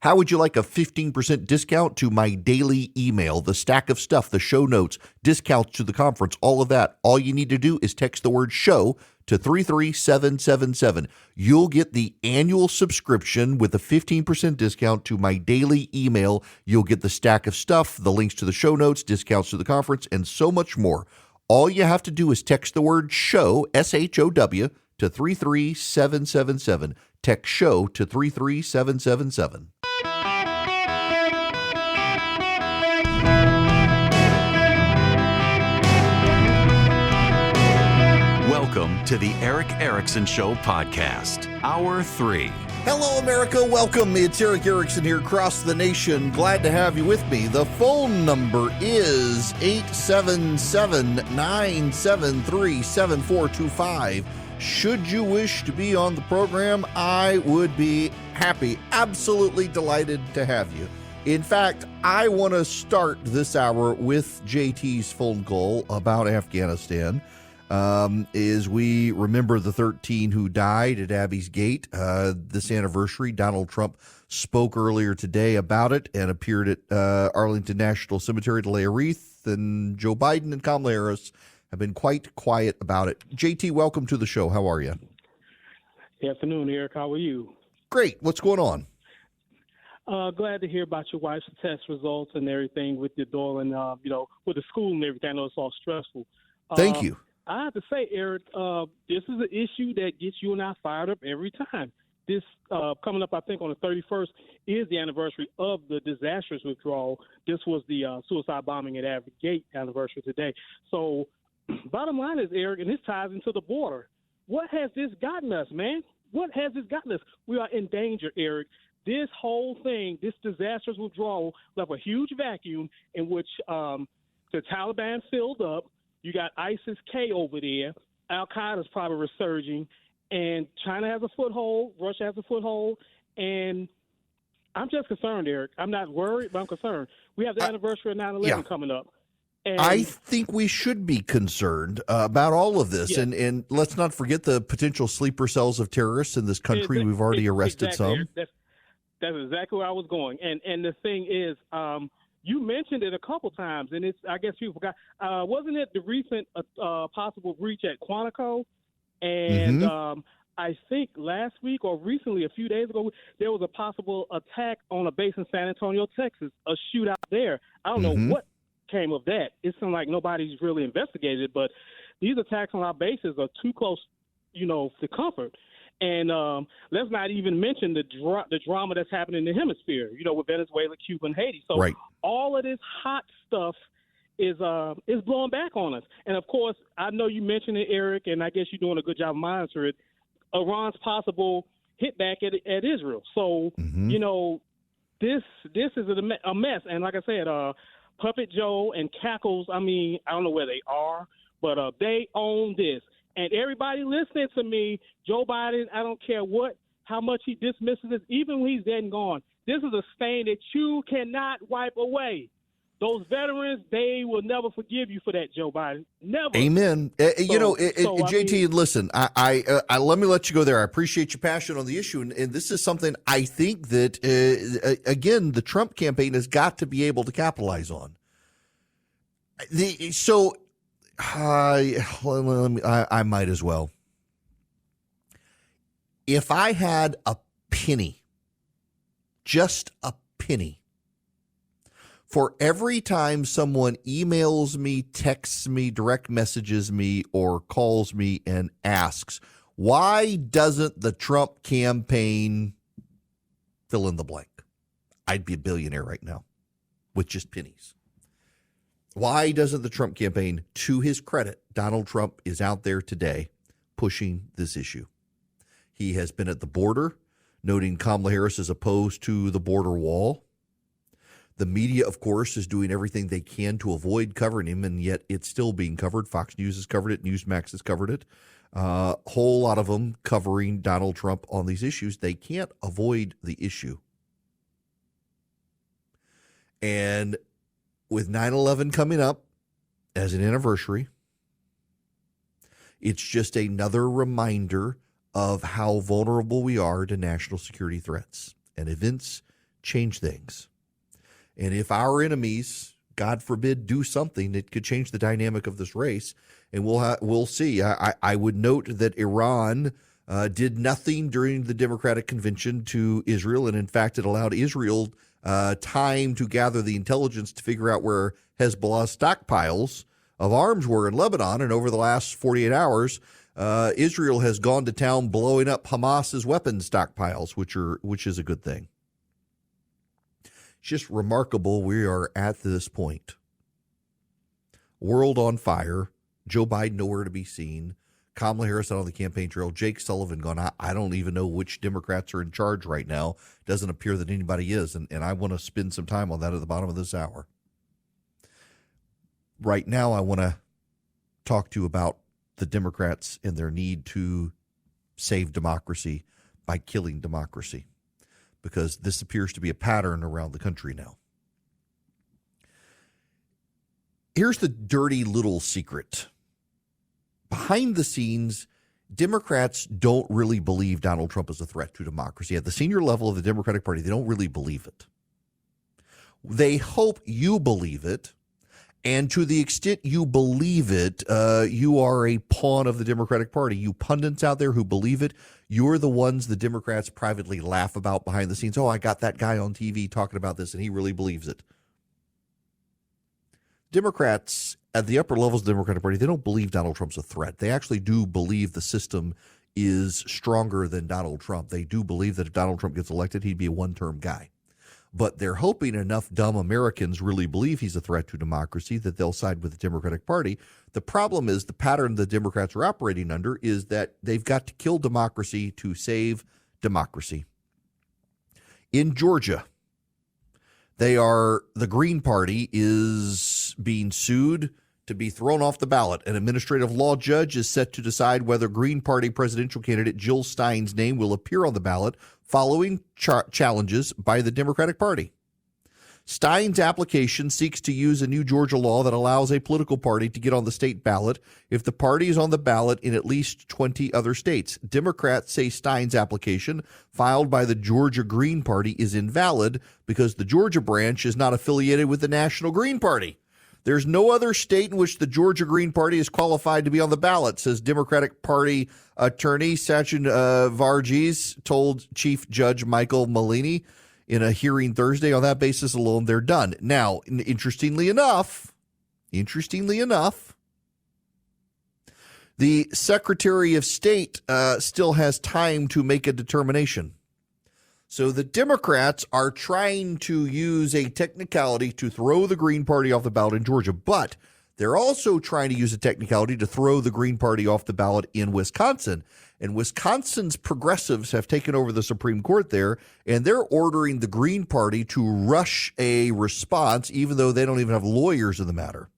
How would you like a 15% discount to my daily email, the stack of stuff, the show notes, discounts to the conference, all of that? All you need to do is text the word show to 33777. You'll get the annual subscription with a 15% discount to my daily email. You'll get the stack of stuff, the links to the show notes, discounts to the conference, and so much more. All you have to do is text the word show, SHOW, to 33777. Text show to 33777. Welcome to the Eric Erickson Show podcast, Hour 3. Hello, America. Welcome. It's Eric Erickson here across the nation. Glad to have you with me. The phone number is 877-973-7425. Should you wish to be on the program, I would be happy, absolutely delighted to have you. In fact, I want to start this hour with JT's phone call about Afghanistan. As we remember the 13 who died at Abbey's Gate this anniversary. Donald Trump spoke earlier today about it and appeared at Arlington National Cemetery to lay a wreath, and Joe Biden and Kamala Harris have been quite quiet about it. JT, welcome to the show. How are you? Good afternoon, Eric. How are you? Great. What's going on? Glad to hear about your wife's test results and everything with your daughter and, with the school and everything. I know it's all stressful. Thank you. I have to say, Eric, this is an issue that gets you and I fired up every time. This coming up, I think, on the 31st is the anniversary of the disastrous withdrawal. This was the suicide bombing at Abbey Gate anniversary today. So bottom line is, Eric, and this ties into the border, what has this gotten us, man? What has this gotten us? We are in danger, Eric. This whole thing, this disastrous withdrawal, left a huge vacuum in which the Taliban filled up. You got ISIS-K over there. Al-Qaeda's probably resurging. And China has a foothold. Russia has a foothold. And I'm just concerned, Eric. I'm not worried, but I'm concerned. We have the anniversary of 9/11 coming up. And I think we should be concerned about all of this. Yeah. And let's not forget the potential sleeper cells of terrorists in this country. We've already arrested exactly, some. Eric. That's exactly where I was going. And the thing is, you mentioned it a couple times, and I guess people forgot. Wasn't it the recent possible breach at Quantico? And I think last week or recently, a few days ago, there was a possible attack on a base in San Antonio, Texas, a shootout there. I don't know what came of that. It seemed like nobody's really investigated, but these attacks on our bases are too close, to comfort. And let's not even mention the drama that's happening in the hemisphere, with Venezuela, Cuba, and Haiti. So all of this hot stuff is blowing back on us. And, of course, I know you mentioned it, Eric, and I guess you're doing a good job of monitoring it, Iran's possible hit back at Israel. So, this is a mess. And like I said, Puppet Joe and Cackles, I don't know where they are, but they own this. And everybody listening to me, Joe Biden, I don't care how much he dismisses this, even when he's dead and gone. This is a stain that you cannot wipe away. Those veterans, they will never forgive you for that, Joe Biden. Never. Amen. JT, listen, I let me let you go there. I appreciate your passion on the issue. And this is something I think that, again, the Trump campaign has got to be able to capitalize on. I might as well. If I had a penny, just a penny, for every time someone emails me, texts me, direct messages me, or calls me and asks, why doesn't the Trump campaign fill in the blank? I'd be a billionaire right now with just pennies. Why doesn't the Trump campaign, to his credit, Donald Trump is out there today pushing this issue. He has been at the border, noting Kamala Harris is opposed to the border wall. The media, of course, is doing everything they can to avoid covering him, and yet it's still being covered. Fox News has covered it. Newsmax has covered it. A whole lot of them covering Donald Trump on these issues. They can't avoid the issue. And with 9/11 coming up as an anniversary, it's just another reminder of how vulnerable we are to national security threats. And events change things. And if our enemies, God forbid, do something, it could change the dynamic of this race. And we'll see. I would note that Iran did nothing during the Democratic convention to Israel. And in fact, it allowed Israel time to gather the intelligence to figure out where Hezbollah's stockpiles of arms were in Lebanon. And over the last 48 hours, Israel has gone to town blowing up Hamas's weapons stockpiles, which is a good thing. It's just remarkable we are at this point. World on fire. Joe Biden nowhere to be seen. Kamala Harris out on the campaign trail. Jake Sullivan gone, I don't even know which Democrats are in charge right now. Doesn't appear that anybody is. And I want to spend some time on that at the bottom of this hour. Right now, I want to talk to you about the Democrats and their need to save democracy by killing democracy, because this appears to be a pattern around the country now. Here's the dirty little secret. Behind the scenes, Democrats don't really believe Donald Trump is a threat to democracy. At the senior level of the Democratic Party, they don't really believe it. They hope you believe it. And to the extent you believe it, you are a pawn of the Democratic Party. You pundits out there who believe it, you're the ones the Democrats privately laugh about behind the scenes. Oh, I got that guy on TV talking about this, and he really believes it. Democrats at the upper levels of the Democratic Party, they don't believe Donald Trump's a threat. They actually do believe the system is stronger than Donald Trump. They do believe that if Donald Trump gets elected, he'd be a one-term guy. But they're hoping enough dumb Americans really believe he's a threat to democracy that they'll side with the Democratic Party. The problem is the pattern the Democrats are operating under is that they've got to kill democracy to save democracy. In Georgia, the Green Party is being sued to be thrown off the ballot. An administrative law judge is set to decide whether Green Party presidential candidate Jill Stein's name will appear on the ballot following challenges by the Democratic Party. Stein's application seeks to use a new Georgia law that allows a political party to get on the state ballot if the party is on the ballot in at least 20 other states. Democrats say Stein's application, filed by the Georgia Green Party, is invalid because the Georgia branch is not affiliated with the National Green Party. There's no other state in which the Georgia Green Party is qualified to be on the ballot, says Democratic Party attorney Sachin Varghese told Chief Judge Michael Malini in a hearing Thursday. On that basis alone, they're done. Now, interestingly enough, the Secretary of State still has time to make a determination. So the Democrats are trying to use a technicality to throw the Green Party off the ballot in Georgia, but they're also trying to use a technicality to throw the Green Party off the ballot in Wisconsin. And Wisconsin's progressives have taken over the Supreme Court there, and they're ordering the Green Party to rush a response, even though they don't even have lawyers in the matter.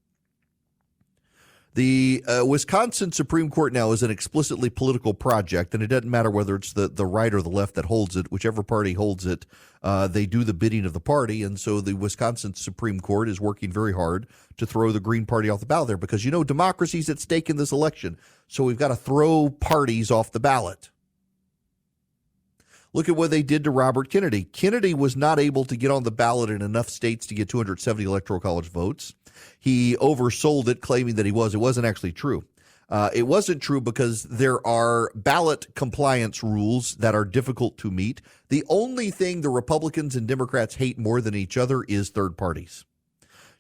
The Wisconsin Supreme Court now is an explicitly political project, and it doesn't matter whether it's the right or the left that holds it. Whichever party holds it, they do the bidding of the party. And so the Wisconsin Supreme Court is working very hard to throw the Green Party off the ballot there because, democracy's at stake in this election. So we've got to throw parties off the ballot. Look at what they did to Robert Kennedy. Kennedy was not able to get on the ballot in enough states to get 270 electoral college votes. He oversold it, claiming that he was. It wasn't actually true. It wasn't true because there are ballot compliance rules that are difficult to meet. The only thing the Republicans and Democrats hate more than each other is third parties.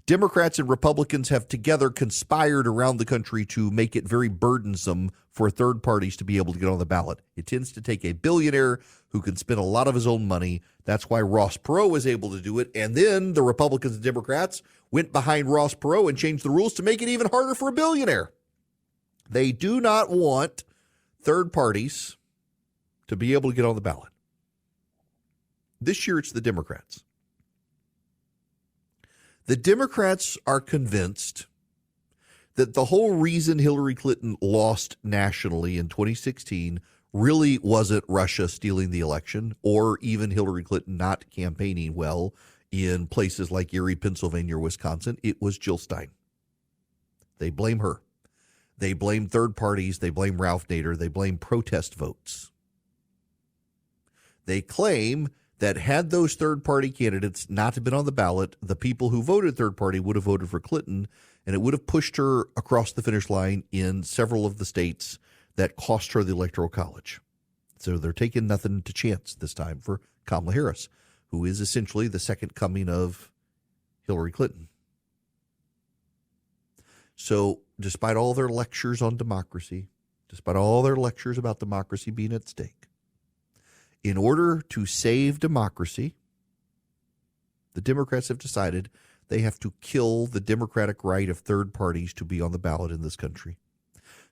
Democrats and Republicans have together conspired around the country to make it very burdensome for third parties to be able to get on the ballot. It tends to take a billionaire who can spend a lot of his own money. That's why Ross Perot was able to do it. And then the Republicans and Democrats went behind Ross Perot and changed the rules to make it even harder for a billionaire. They do not want third parties to be able to get on the ballot. This year, it's the Democrats. The Democrats are convinced that the whole reason Hillary Clinton lost nationally in 2016 really wasn't Russia stealing the election or even Hillary Clinton not campaigning well in places like Erie, Pennsylvania, or Wisconsin. It was Jill Stein. They blame her. They blame third parties. They blame Ralph Nader. They blame protest votes. They claim that had those third-party candidates not been on the ballot, the people who voted third-party would have voted for Clinton, and it would have pushed her across the finish line in several of the states that cost her the Electoral College. So they're taking nothing to chance this time for Kamala Harris, who is essentially the second coming of Hillary Clinton. So despite all their lectures on democracy, despite all their lectures about democracy being at stake, in order to save democracy, the Democrats have decided they have to kill the democratic right of third parties to be on the ballot in this country.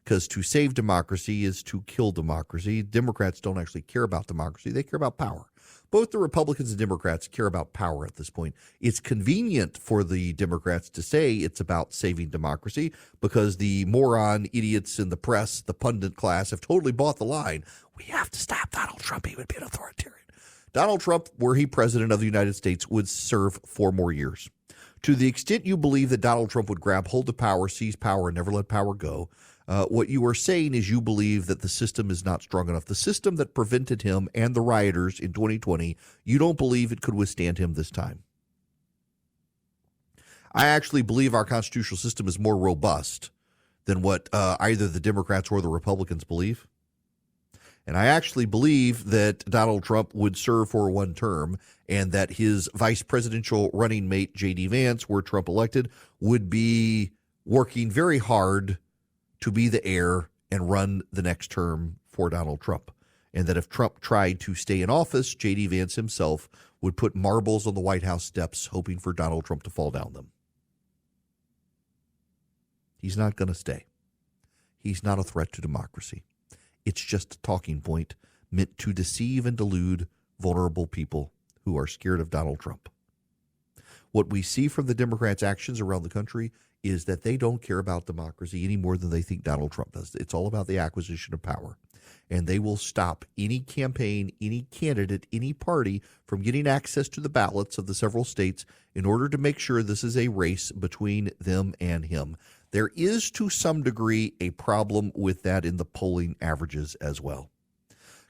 Because to save democracy is to kill democracy. Democrats don't actually care about democracy. They care about power. Both the Republicans and Democrats care about power at this point. It's convenient for the Democrats to say it's about saving democracy because the moron idiots in the press, the pundit class, have totally bought the line. We have to stop Donald Trump. He would be an authoritarian. Donald Trump, were he president of the United States, would serve 4 more years. To the extent you believe that Donald Trump would grab hold of power, seize power, and never let power go, what you are saying is you believe that the system is not strong enough. The system that prevented him and the rioters in 2020, you don't believe it could withstand him this time. I actually believe our constitutional system is more robust than what either the Democrats or the Republicans believe. And I actually believe that Donald Trump would serve for 1 term and that his vice presidential running mate, J.D. Vance, were Trump elected, would be working very hard to be the heir and run the next term for Donald Trump. And that if Trump tried to stay in office, J.D. Vance himself would put marbles on the White House steps, hoping for Donald Trump to fall down them. He's not going to stay. He's not a threat to democracy. It's just a talking point meant to deceive and delude vulnerable people who are scared of Donald Trump. What we see from the Democrats' actions around the country is that they don't care about democracy any more than they think Donald Trump does. It's all about the acquisition of power. And they will stop any campaign, any candidate, any party from getting access to the ballots of the several states in order to make sure this is a race between them and him. There is, to some degree, a problem with that in the polling averages as well.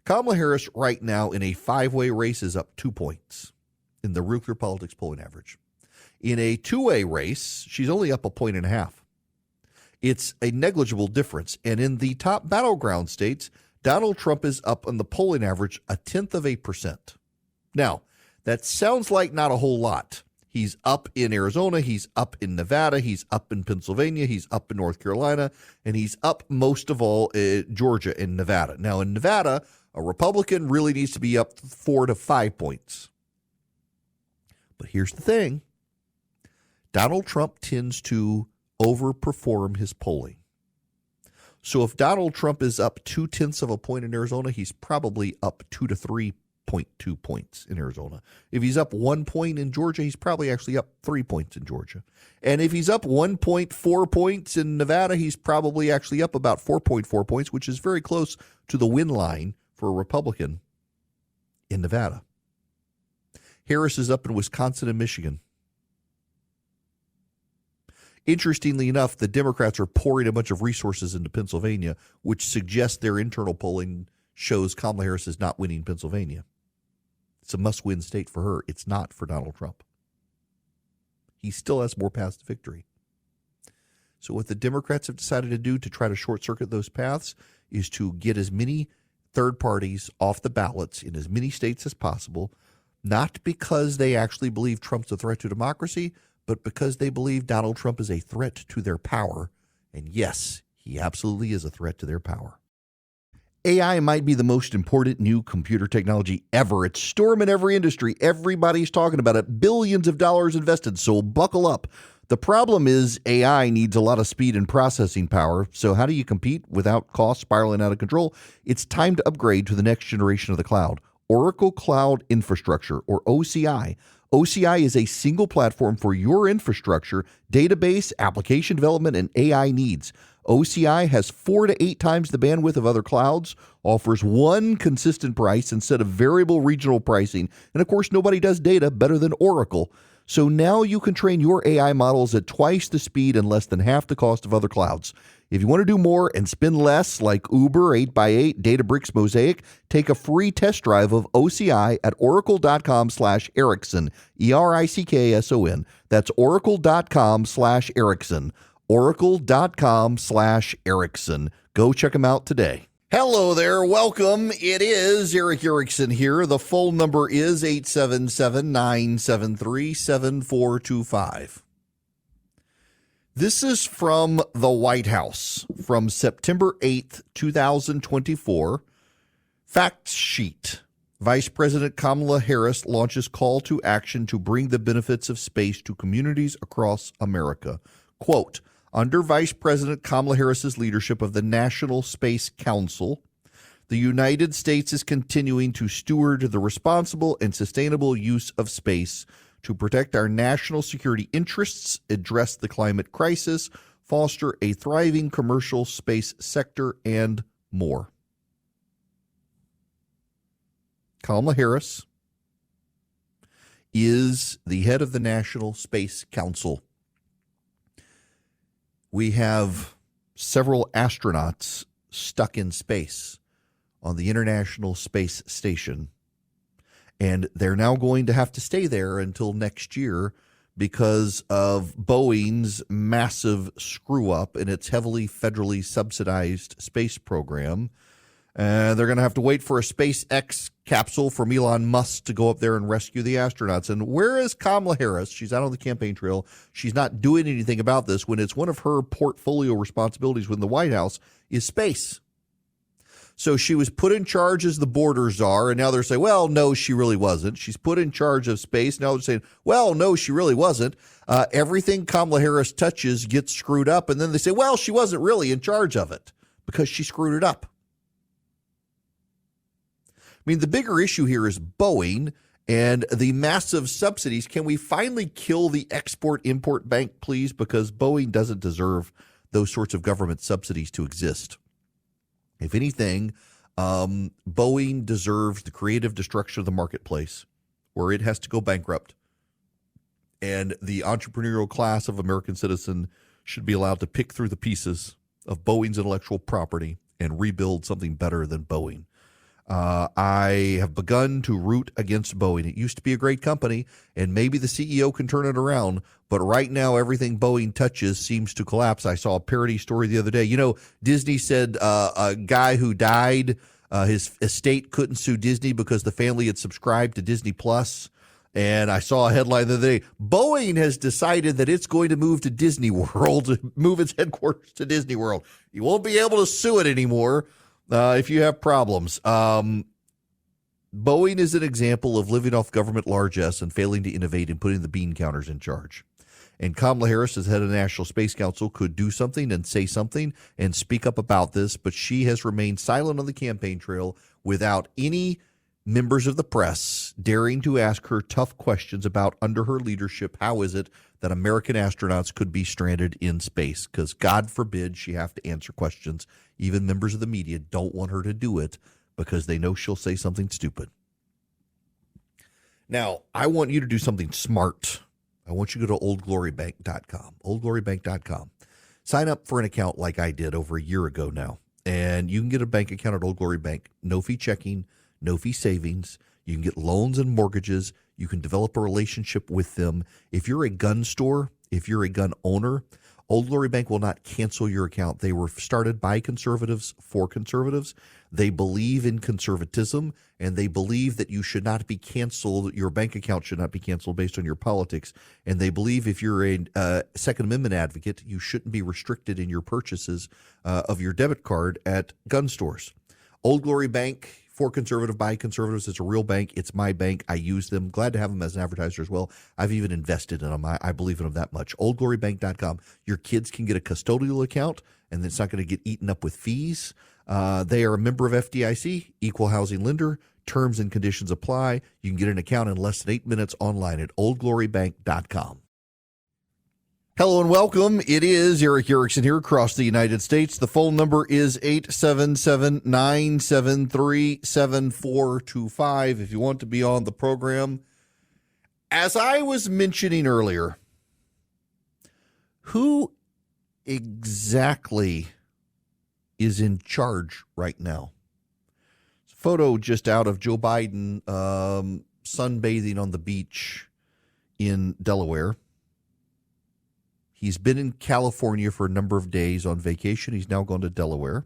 Kamala Harris right now in a 5-way race is up 2 points in the Real Clear Politics polling average. In a 2-way race, she's only up 1.5 points. It's a negligible difference. And in the top battleground states, Donald Trump is up on the polling average 0.1%. Now, that sounds like not a whole lot. He's up in Arizona, he's up in Nevada, he's up in Pennsylvania, he's up in North Carolina, and he's up most of all Georgia and Nevada. Now, in Nevada, a Republican really needs to be up 4 to 5 points. But here's the thing. Donald Trump tends to overperform his polling. So if Donald Trump is up 0.2 points in Arizona, he's probably up 2 to 3.2 points in Arizona. If he's up 1 point in Georgia, he's probably actually up 3 points in Georgia. And if he's up 1.4 points in Nevada, he's probably actually up about 4.4 points, which is very close to the win line for a Republican in Nevada. Harris is up in Wisconsin and Michigan. Interestingly enough, the Democrats are pouring a bunch of resources into Pennsylvania, which suggests their internal polling shows Kamala Harris is not winning Pennsylvania. It's a must-win state for her. It's not for Donald Trump. He still has more paths to victory. So what the Democrats have decided to do to try to short-circuit those paths is to get as many third parties off the ballots in as many states as possible, not because they actually believe Trump's a threat to democracy, but because they believe Donald Trump is a threat to their power. And yes, he absolutely is a threat to their power. AI might be the most important new computer technology ever. It's storming every industry. Everybody's talking about it. Billions of dollars invested, so buckle up. The problem is AI needs a lot of speed and processing power. So how do you compete without costs spiraling out of control? It's time to upgrade to the next generation of the cloud. Oracle Cloud Infrastructure, or OCI. OCI is a single platform for your infrastructure, database, application development, and AI needs. OCI has 4 to 8 times the bandwidth of other clouds, offers one consistent price instead of variable regional pricing, and of course, nobody does data better than Oracle. So now you can train your AI models at twice the speed and less than half the cost of other clouds. If you want to do more and spend less like Uber, 8x8, Databricks, Mosaic, take a free test drive of OCI at oracle.com/Erickson, Erickson. That's oracle.com/Erickson, oracle.com/Erickson. Go check them out today. Hello there. Welcome. It is Eric Erickson here. The phone number is 877-973-7425. This is from the White House from September 8th, 2024. Fact sheet. Vice President Kamala Harris launches call to action to bring the benefits of space to communities across America. Quote, under Vice President Kamala Harris's leadership of the National Space Council, the United States is continuing to steward the responsible and sustainable use of space to protect our national security interests, address the climate crisis, foster a thriving commercial space sector, and more. Kamala Harris is the head of the National Space Council. We have several astronauts stuck in space on the International Space Station, and they're now going to have to stay there until next year because of Boeing's massive screw-up in its heavily federally subsidized space program. They're going to have to wait for a SpaceX capsule from Elon Musk to go up there and rescue the astronauts. And where is Kamala Harris? She's out on the campaign trail. She's not doing anything about this when it's one of her portfolio responsibilities within the White House is space. So she was put in charge as the border czar, and now they're saying, well, no, she really wasn't. She's put in charge of space. Now they're saying, well, no, she really wasn't. Everything Kamala Harris touches gets screwed up, and then they say, well, she wasn't really in charge of it because she screwed it up. I mean, the bigger issue here is Boeing and the massive subsidies. Can we finally kill the Export-Import Bank, please? Because Boeing doesn't deserve those sorts of government subsidies to exist. If anything, Boeing deserves the creative destruction of the marketplace where it has to go bankrupt. And the entrepreneurial class of American citizen should be allowed to pick through the pieces of Boeing's intellectual property and rebuild something better than Boeing. I have begun to root against Boeing. It used to be a great company, and maybe the CEO can turn it around, but right now everything Boeing touches seems to collapse. I saw a parody story the other day. You know, Disney said a guy who died, his estate couldn't sue Disney because the family had subscribed to Disney Plus. And I saw a headline the other day, Boeing has decided that it's going to move to Disney World, move its headquarters to Disney World. You won't be able to sue it anymore. If you have problems. Boeing is an example of living off government largesse and failing to innovate and putting the bean counters in charge. And Kamala Harris, as head of the National Space Council, could do something and say something and speak up about this, but she has remained silent on the campaign trail without any members of the press daring to ask her tough questions about, under her leadership, how is it that American astronauts could be stranded in space? Because God forbid she have to answer questions. Even members of the media don't want her to do it because they know she'll say something stupid. Now, I want you to do something smart. I want you to go to oldglorybank.com, oldglorybank.com. Sign up for an account like I did over a year ago now, and you can get a bank account at Old Glory Bank. No fee checking, no fee savings. You can get loans and mortgages. You can develop a relationship with them. If you're a gun store, if you're a gun owner, Old Glory Bank will not cancel your account. They were started by conservatives for conservatives. They believe in conservatism, and they believe that you should not be canceled. Your bank account should not be canceled based on your politics. And they believe if you're a Second Amendment advocate, you shouldn't be restricted in your purchases of your debit card at gun stores. Old Glory Bank, for conservative, by conservatives. It's a real bank. It's my bank. I use them. Glad to have them as an advertiser as well. I've even invested in them. I believe in them that much. Oldglorybank.com. Your kids can get a custodial account, and it's not going to get eaten up with fees. They are a member of FDIC, equal housing lender. Terms and conditions apply. You can get an account in less than 8 minutes online at oldglorybank.com. Hello and welcome. It is Eric Erickson here across the United States. The phone number is 877-973-7425. If you want to be on the program, As I was mentioning earlier, who exactly is in charge right now? It's a photo just out of Joe Biden sunbathing on the beach in Delaware. He's been in California for a number of days on vacation. He's now gone to Delaware.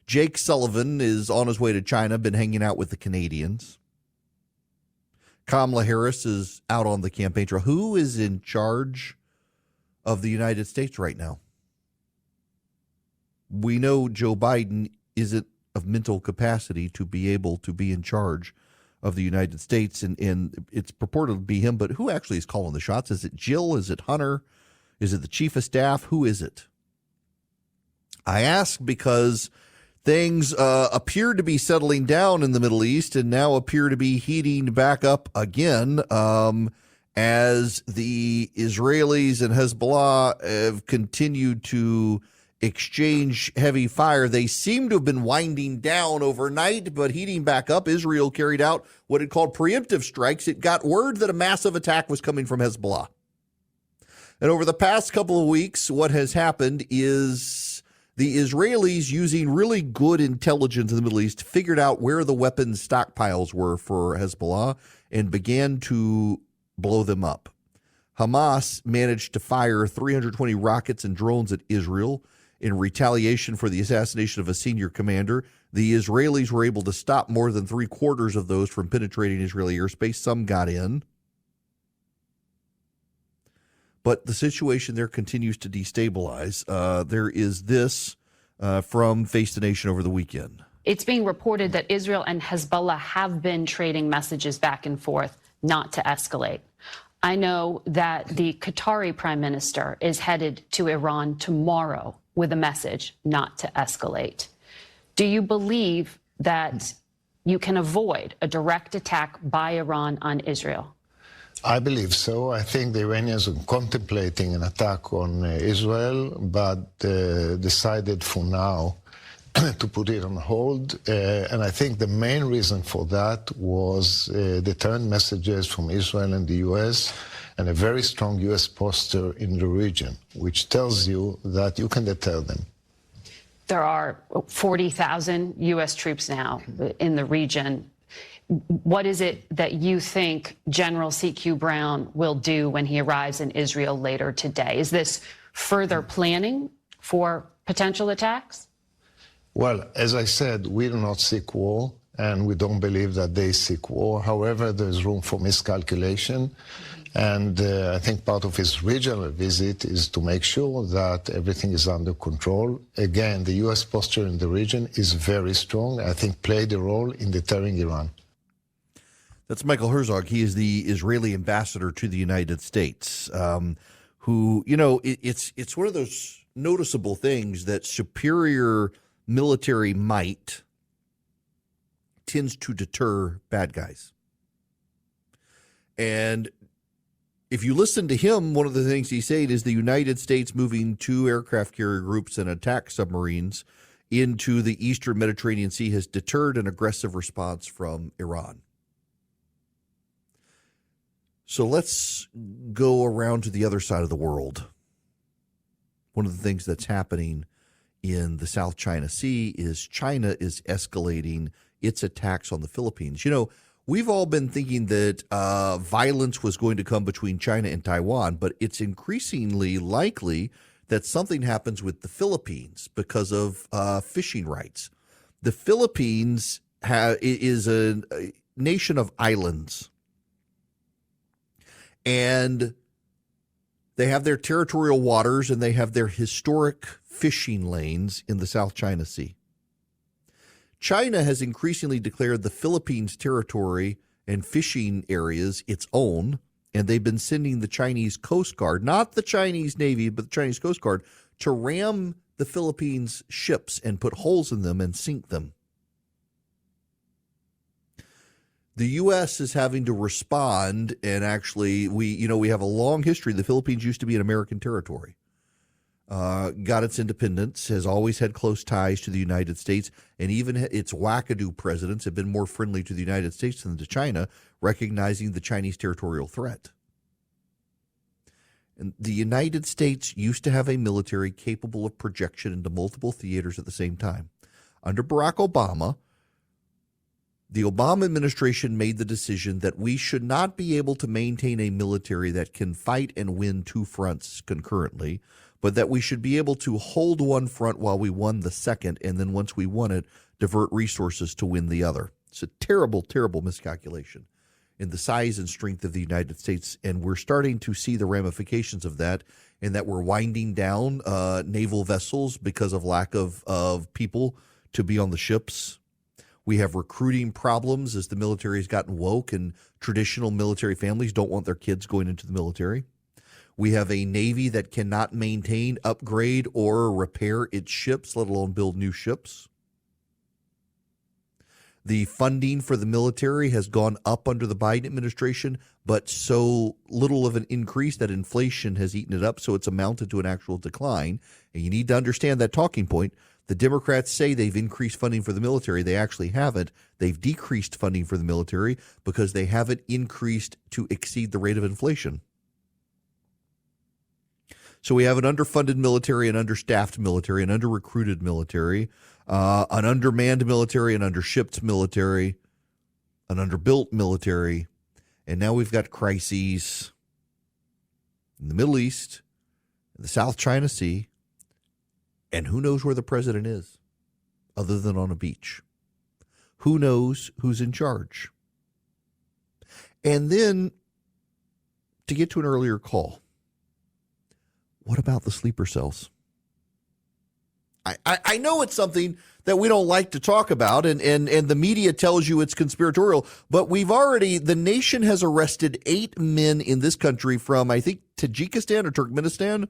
Jake Sullivan is on his way to China, been hanging out with the Canadians. Kamala Harris is out on the campaign trail. Who is in charge of the United States right now? We know Joe Biden isn't of mental capacity to be able to be in charge of the United States, and it's purported to be him, but who actually is calling the shots? Is it Jill? Is it Hunter? Is it the chief of staff? Who is it? I ask because things appear to be settling down in the Middle East and now appear to be heating back up again as the Israelis and Hezbollah have continued to exchange heavy fire. They seem to have been winding down overnight, but heating back up. Israel carried out what it called preemptive strikes. It got word that a massive attack was coming from Hezbollah. And over the past couple of weeks, what has happened is the Israelis, using really good intelligence in the Middle East, figured out where the weapons stockpiles were for Hezbollah and began to blow them up. Hamas managed to fire 320 rockets and drones at Israel in retaliation for the assassination of a senior commander. The Israelis were able to stop more than 3/4 of those from penetrating Israeli airspace. Some got in. But the situation there continues to destabilize. There is this from Face the Nation over the weekend. It's being reported that Israel and Hezbollah have been trading messages back and forth not to escalate. I know that the Qatari prime minister is headed to Iran tomorrow with a message not to escalate. Do you believe that you can avoid a direct attack by Iran on Israel? I believe so. I think the Iranians are contemplating an attack on Israel, but decided for now to put it on hold. And I think the main reason for that was deterrent messages from Israel and the U.S. and a very strong U.S. posture in the region, which tells you that you can deter them. There are 40,000 U.S. troops now in the region. What is it that you think General C.Q. Brown will do when he arrives in Israel later today? Is this further planning for potential attacks? Well, as I said, we do not seek war, and we don't believe that they seek war. However, there's room for miscalculation. And I think part of his regional visit is to make sure that everything is under control. Again, the U.S. posture in the region is very strong. I think played a role in deterring Iran. That's Michael Herzog. He is the Israeli ambassador to the United States, who, you know, it's one of those noticeable things that superior military might tends to deter bad guys. And if you listen to him, one of the things he said is the United States moving 2 aircraft carrier groups and attack submarines into the eastern Mediterranean Sea has deterred an aggressive response from Iran. So let's go around to the other side of the world. One of the things that's happening in the South China Sea is China is escalating its attacks on the Philippines. You know, we've all been thinking that violence was going to come between China and Taiwan, but it's increasingly likely that something happens with the Philippines because of fishing rights. The Philippines is a nation of islands. And they have their territorial waters and they have their historic fishing lanes in the South China Sea. China has increasingly declared the Philippines territory and fishing areas its own, and they've been sending the Chinese Coast Guard, not the Chinese Navy, but the Chinese Coast Guard, to ram the Philippines ships and put holes in them and sink them. The U.S. is having to respond, and actually, we have a long history. The Philippines used to be an American territory. Got its independence, has always had close ties to the United States, and even its wackadoo presidents have been more friendly to the United States than to China. recognizing the Chinese territorial threat. And the United States used to have a military capable of projection into multiple theaters at the same time. Under Barack Obama, the Obama administration made the decision that we should not be able to maintain a military that can fight and win two fronts concurrently, but that we should be able to hold one front while we won the second, and then once we won it, divert resources to win the other. It's a terrible, terrible miscalculation in the size and strength of the United States, and we're starting to see the ramifications of that, in that we're winding down naval vessels because of lack of people to be on the ships. We have recruiting problems as the military has gotten woke, and traditional military families don't want their kids going into the military. We have a Navy that cannot maintain, upgrade, or repair its ships, let alone build new ships. The funding for the military has gone up under the Biden administration, but so little of an increase that inflation has eaten it up, so it's amounted to an actual decline. And you need to understand that talking point. The Democrats say they've increased funding for the military. They actually haven't. They've decreased funding for the military because they haven't increased to exceed the rate of inflation. So we have an underfunded military, an understaffed military, an under-recruited military, an undermanned military, an undershipped military, an underbuilt military, and now we've got crises in the Middle East, in the South China Sea, and who knows where the president is other than on a beach? Who knows who's in charge? And then, to get to an earlier call, what about the sleeper cells? I know it's something that we don't like to talk about, and the media tells you it's conspiratorial, but the nation has arrested 8 men in this country from, I think, Tajikistan or Turkmenistan,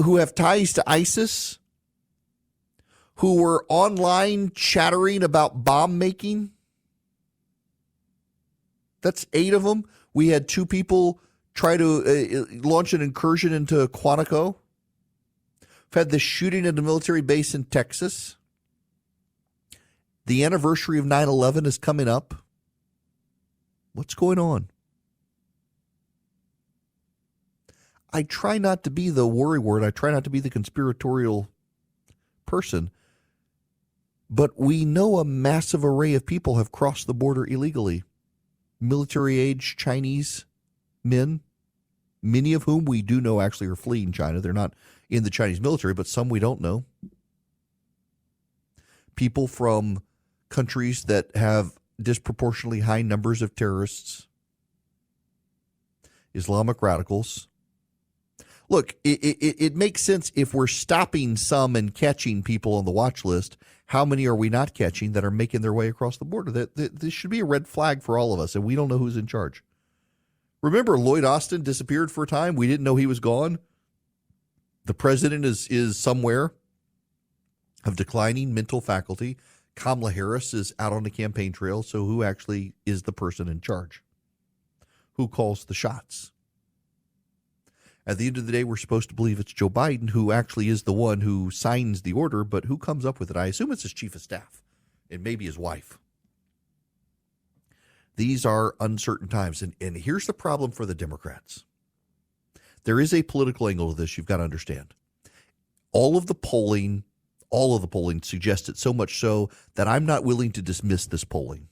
who have ties to ISIS, who were online chattering about bomb making. That's 8 of them. We had 2 people try to launch an incursion into Quantico. We've had the shooting at a military base in Texas. The anniversary of 9/11 is coming up. What's going on? I try not to be the worrywart. I try not to be the conspiratorial person. But we know a massive array of people have crossed the border illegally. Military-age Chinese men, many of whom we do know actually are fleeing China. They're not in the Chinese military, but some we don't know. People from countries that have disproportionately high numbers of terrorists, Islamic radicals. Look, it makes sense if we're stopping some and catching people on the watch list. How many are we not catching that are making their way across the border? This should be a red flag for all of us, and we don't know who's in charge. Remember, Lloyd Austin disappeared for a time. We didn't know he was gone. The president is somewhere of declining mental faculty. Kamala Harris is out on the campaign trail. So who actually is the person in charge? Who calls the shots? At the end of the day, we're supposed to believe it's Joe Biden who actually is the one who signs the order, but who comes up with it? I assume it's his chief of staff and maybe his wife. These are uncertain times. And here's the problem for the Democrats. There is a political angle to this you've got to understand. All of the polling suggests it, so much so that I'm not willing to dismiss this polling.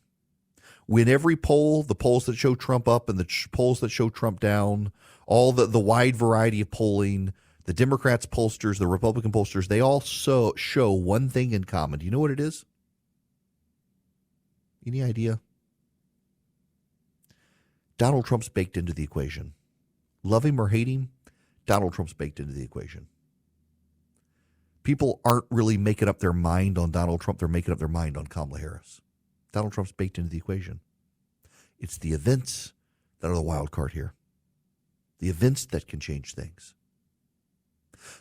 When every poll, the polls that show Trump up and the polls that show Trump down, all the wide variety of polling, the Democrats pollsters, the Republican pollsters, they all show one thing in common. Do you know what it is? Any idea? Donald Trump's baked into the equation. Love him or hate him, Donald Trump's baked into the equation. People aren't really making up their mind on Donald Trump. They're making up their mind on Kamala Harris. Donald Trump's baked into the equation. It's the events that are the wild card here. The events that can change things.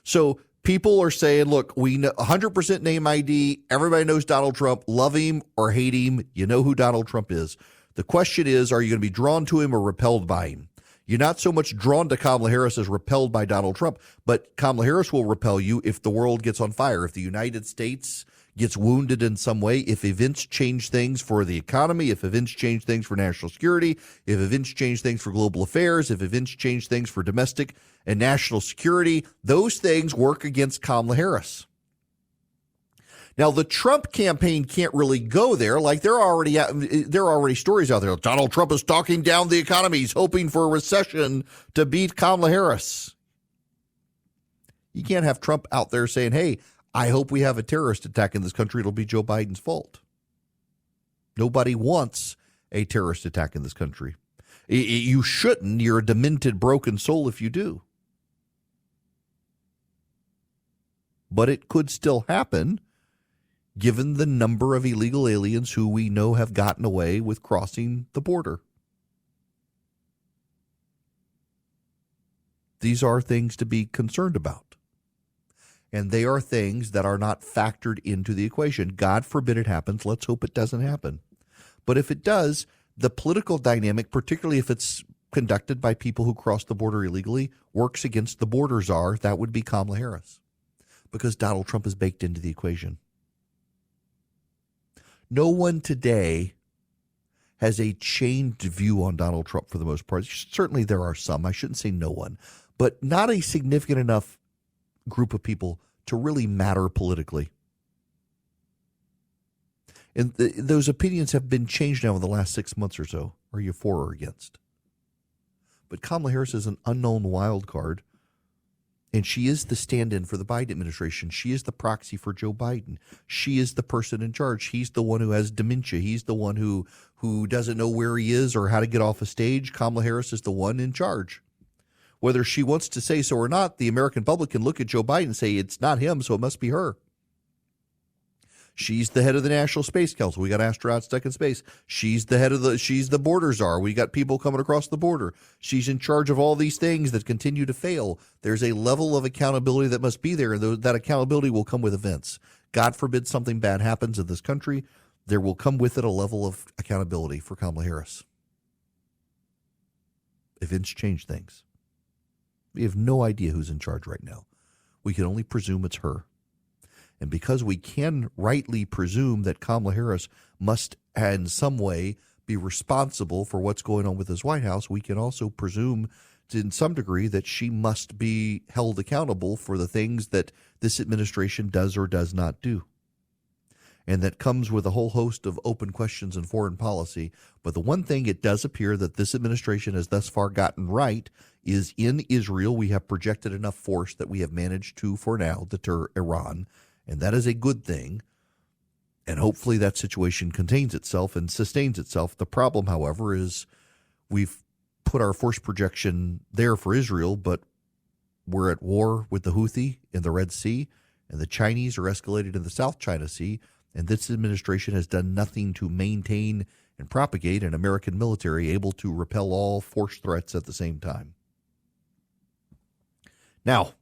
So people are saying, look, we know 100% name ID. Everybody knows Donald Trump. Love him or hate him. You know who Donald Trump is. The question is, are you going to be drawn to him or repelled by him? You're not so much drawn to Kamala Harris as repelled by Donald Trump, but Kamala Harris will repel you if the world gets on fire, if the United States gets wounded in some way, if events change things for the economy, if events change things for national security, if events change things for global affairs, if events change things for domestic and national security, those things work against Kamala Harris. Now, the Trump campaign can't really go there. Like, there are already stories out there. Donald Trump is talking down the economy. He's hoping for a recession to beat Kamala Harris. You can't have Trump out there saying, hey, I hope we have a terrorist attack in this country. It'll be Joe Biden's fault. Nobody wants a terrorist attack in this country. You shouldn't. You're a demented, broken soul if you do. But it could still happen, given the number of illegal aliens who we know have gotten away with crossing the border. These are things to be concerned about. And they are things that are not factored into the equation. God forbid it happens. Let's hope it doesn't happen. But if it does, the political dynamic, particularly if it's conducted by people who cross the border illegally, works against the border czar. That would be Kamala Harris, because Donald Trump is baked into the equation. No one today has a changed view on Donald Trump for the most part. Certainly there are some. I shouldn't say no one, but not a significant enough group of people to really matter politically. And those opinions have been changed now in the last 6 months or so. Are you for or against? But Kamala Harris is an unknown wild card, and she is the stand-in for the Biden administration. She is the proxy for Joe Biden. She is the person in charge. He's the one who has dementia. He's the one who doesn't know where he is or how to get off a stage. Kamala Harris is the one in charge. Whether she wants to say so or not, the American public can look at Joe Biden and say it's not him, so it must be her. She's the head of the National Space Council. We got astronauts stuck in space. She's the border czar. We got people coming across the border. She's in charge of all these things that continue to fail. There's a level of accountability that must be there, and that accountability will come with events. God forbid something bad happens in this country, there will come with it a level of accountability for Kamala Harris. Events change things. We have no idea who's in charge right now. We can only presume it's her. And because we can rightly presume that Kamala Harris must in some way be responsible for what's going on with this White House, we can also presume in some degree that she must be held accountable for the things that this administration does or does not do. And that comes with a whole host of open questions in foreign policy. But the one thing it does appear that this administration has thus far gotten right is in Israel, we have projected enough force that we have managed to, for now, deter Iran. And that is a good thing. And hopefully that situation contains itself and sustains itself. The problem, however, is we've put our force projection there for Israel, but we're at war with the Houthi in the Red Sea, and the Chinese are escalated in the South China Sea. And this administration has done nothing to maintain and propagate an American military able to repel all force threats at the same time. Now,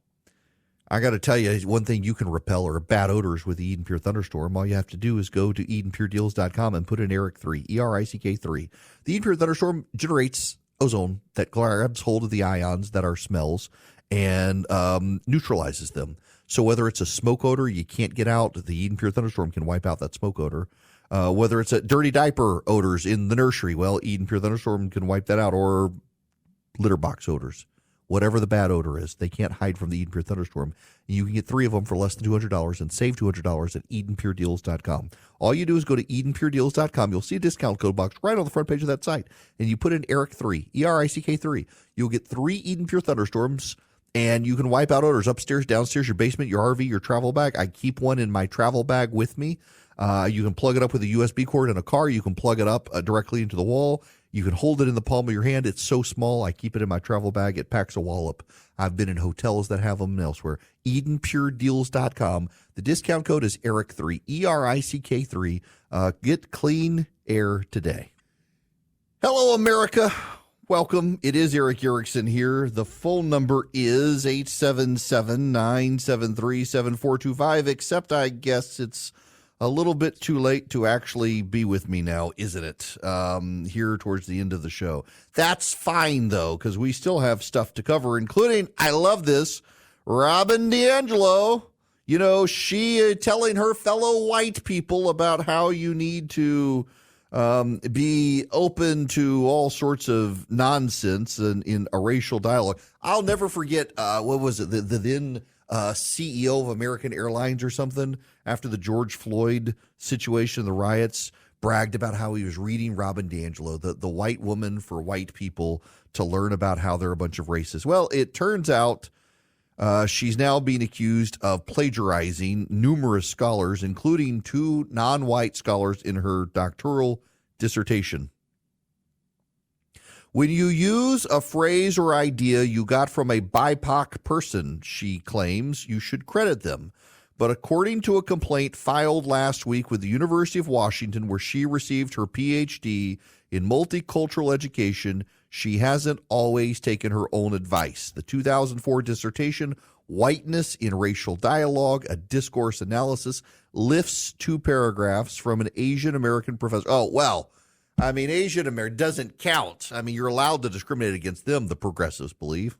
I got to tell you, one thing you can repel are bad odors with the Eden Pure Thunderstorm. All you have to do is go to EdenPureDeals.com and put in ERIC3, ERICK3. The Eden Pure Thunderstorm generates ozone that grabs hold of the ions that are smells and neutralizes them. So whether it's a smoke odor you can't get out, the Eden Pure Thunderstorm can wipe out that smoke odor. Whether it's a dirty diaper odors in the nursery, well, Eden Pure Thunderstorm can wipe that out, or litter box odors. Whatever the bad odor is, they can't hide from the Eden Pure Thunderstorm. You can get 3 of them for less than $200 and save $200 at EdenPureDeals.com. All you do is go to EdenPureDeals.com. You'll see a discount code box right on the front page of that site, and you put in ERICK3, ERICK3. You'll get 3 Eden Pure Thunderstorms, and you can wipe out odors upstairs, downstairs, your basement, your RV, your travel bag. I keep one in my travel bag with me. You can plug it up with a USB cord in a car. You can plug it up directly into the wall. You can hold it in the palm of your hand. It's so small. I keep it in my travel bag. It packs a wallop. I've been in hotels that have them and elsewhere. EdenPureDeals.com. The discount code is ERICK3, ERICK3. Get clean air today. Hello, America. Welcome. It is Eric Erickson here. The phone number is 877-973-7425, except I guess it's a little bit too late to actually be with me now, isn't it? Here towards the end of the show. That's fine, though, because we still have stuff to cover, including, I love this, Robin DiAngelo. she telling her fellow white people about how you need to be open to all sorts of nonsense in a racial dialogue. I'll never forget, what was it, the then CEO of American Airlines or something, after the George Floyd situation, the riots, bragged about how he was reading Robin DiAngelo, the white woman for white people, to learn about how they're a bunch of racists. Well, it turns out she's now being accused of plagiarizing numerous scholars, including 2 non-white scholars in her doctoral dissertation. When you use a phrase or idea you got from a BIPOC person, she claims, you should credit them. But according to a complaint filed last week with the University of Washington, where she received her PhD in multicultural education, she hasn't always taken her own advice. The 2004 dissertation, Whiteness in Racial Dialogue, a Discourse Analysis, lifts 2 paragraphs from an Asian American professor. Oh, well, Asian American doesn't count. You're allowed to discriminate against them, the progressives believe.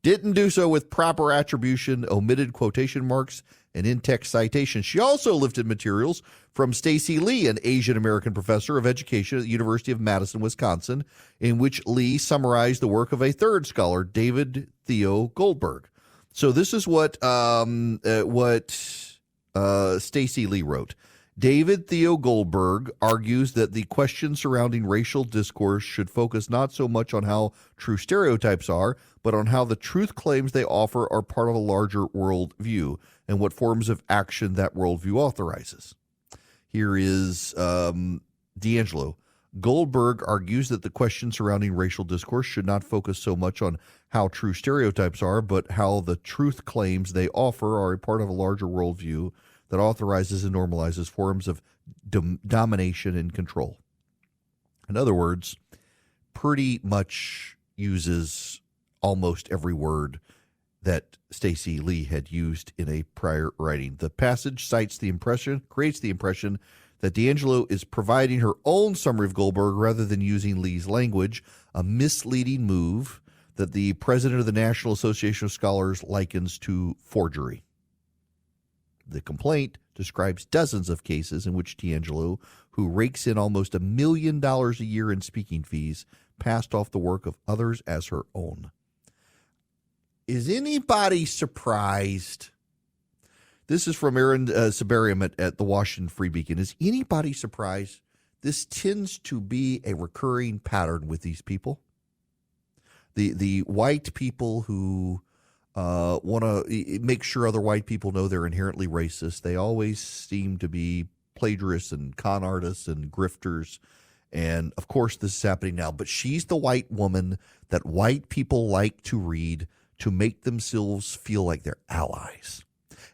Didn't do so with proper attribution, omitted quotation marks, and in-text citations. She also lifted materials from Stacy Lee, an Asian American professor of education at the University of Madison, Wisconsin, in which Lee summarized the work of a third scholar, David Theo Goldberg. So this is what Stacy Lee wrote. David Theo Goldberg argues that the question surrounding racial discourse should focus not so much on how true stereotypes are, but on how the truth claims they offer are part of a larger worldview and what forms of action that worldview authorizes. Here is DiAngelo. Goldberg argues that the question surrounding racial discourse should not focus so much on how true stereotypes are, but how the truth claims they offer are a part of a larger worldview that authorizes and normalizes forms of domination and control. In other words, pretty much uses almost every word that Stacy Lee had used in a prior writing. The passage creates the impression that DiAngelo is providing her own summary of Goldberg rather than using Lee's language, a misleading move that the president of the National Association of Scholars likens to forgery. The complaint describes dozens of cases in which DiAngelo, who rakes in almost $1 million a year in speaking fees, passed off the work of others as her own. Is anybody surprised? This is from Aaron Sabarium at the Washington Free Beacon. Is anybody surprised? This tends to be a recurring pattern with these people. The white people who want to make sure other white people know they're inherently racist. They always seem to be plagiarists and con artists and grifters. And, of course, this is happening now. But she's the white woman that white people like to read to make themselves feel like they're allies.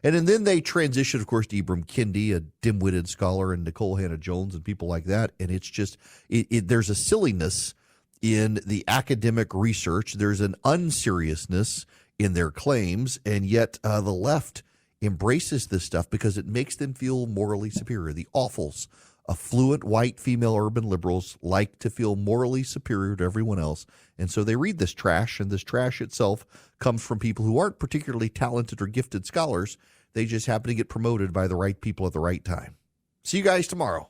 And then they transition, of course, to Ibram Kendi, a dim-witted scholar, and Nicole Hannah-Jones and people like that. And it's just there's a silliness in the academic research. There's an unseriousness in their claims, and yet the left embraces this stuff because it makes them feel morally superior. The awfuls, affluent white female urban liberals, like to feel morally superior to everyone else, and so they read this trash, and this trash itself comes from people who aren't particularly talented or gifted scholars. They just happen to get promoted by the right people at the right time. See you guys tomorrow.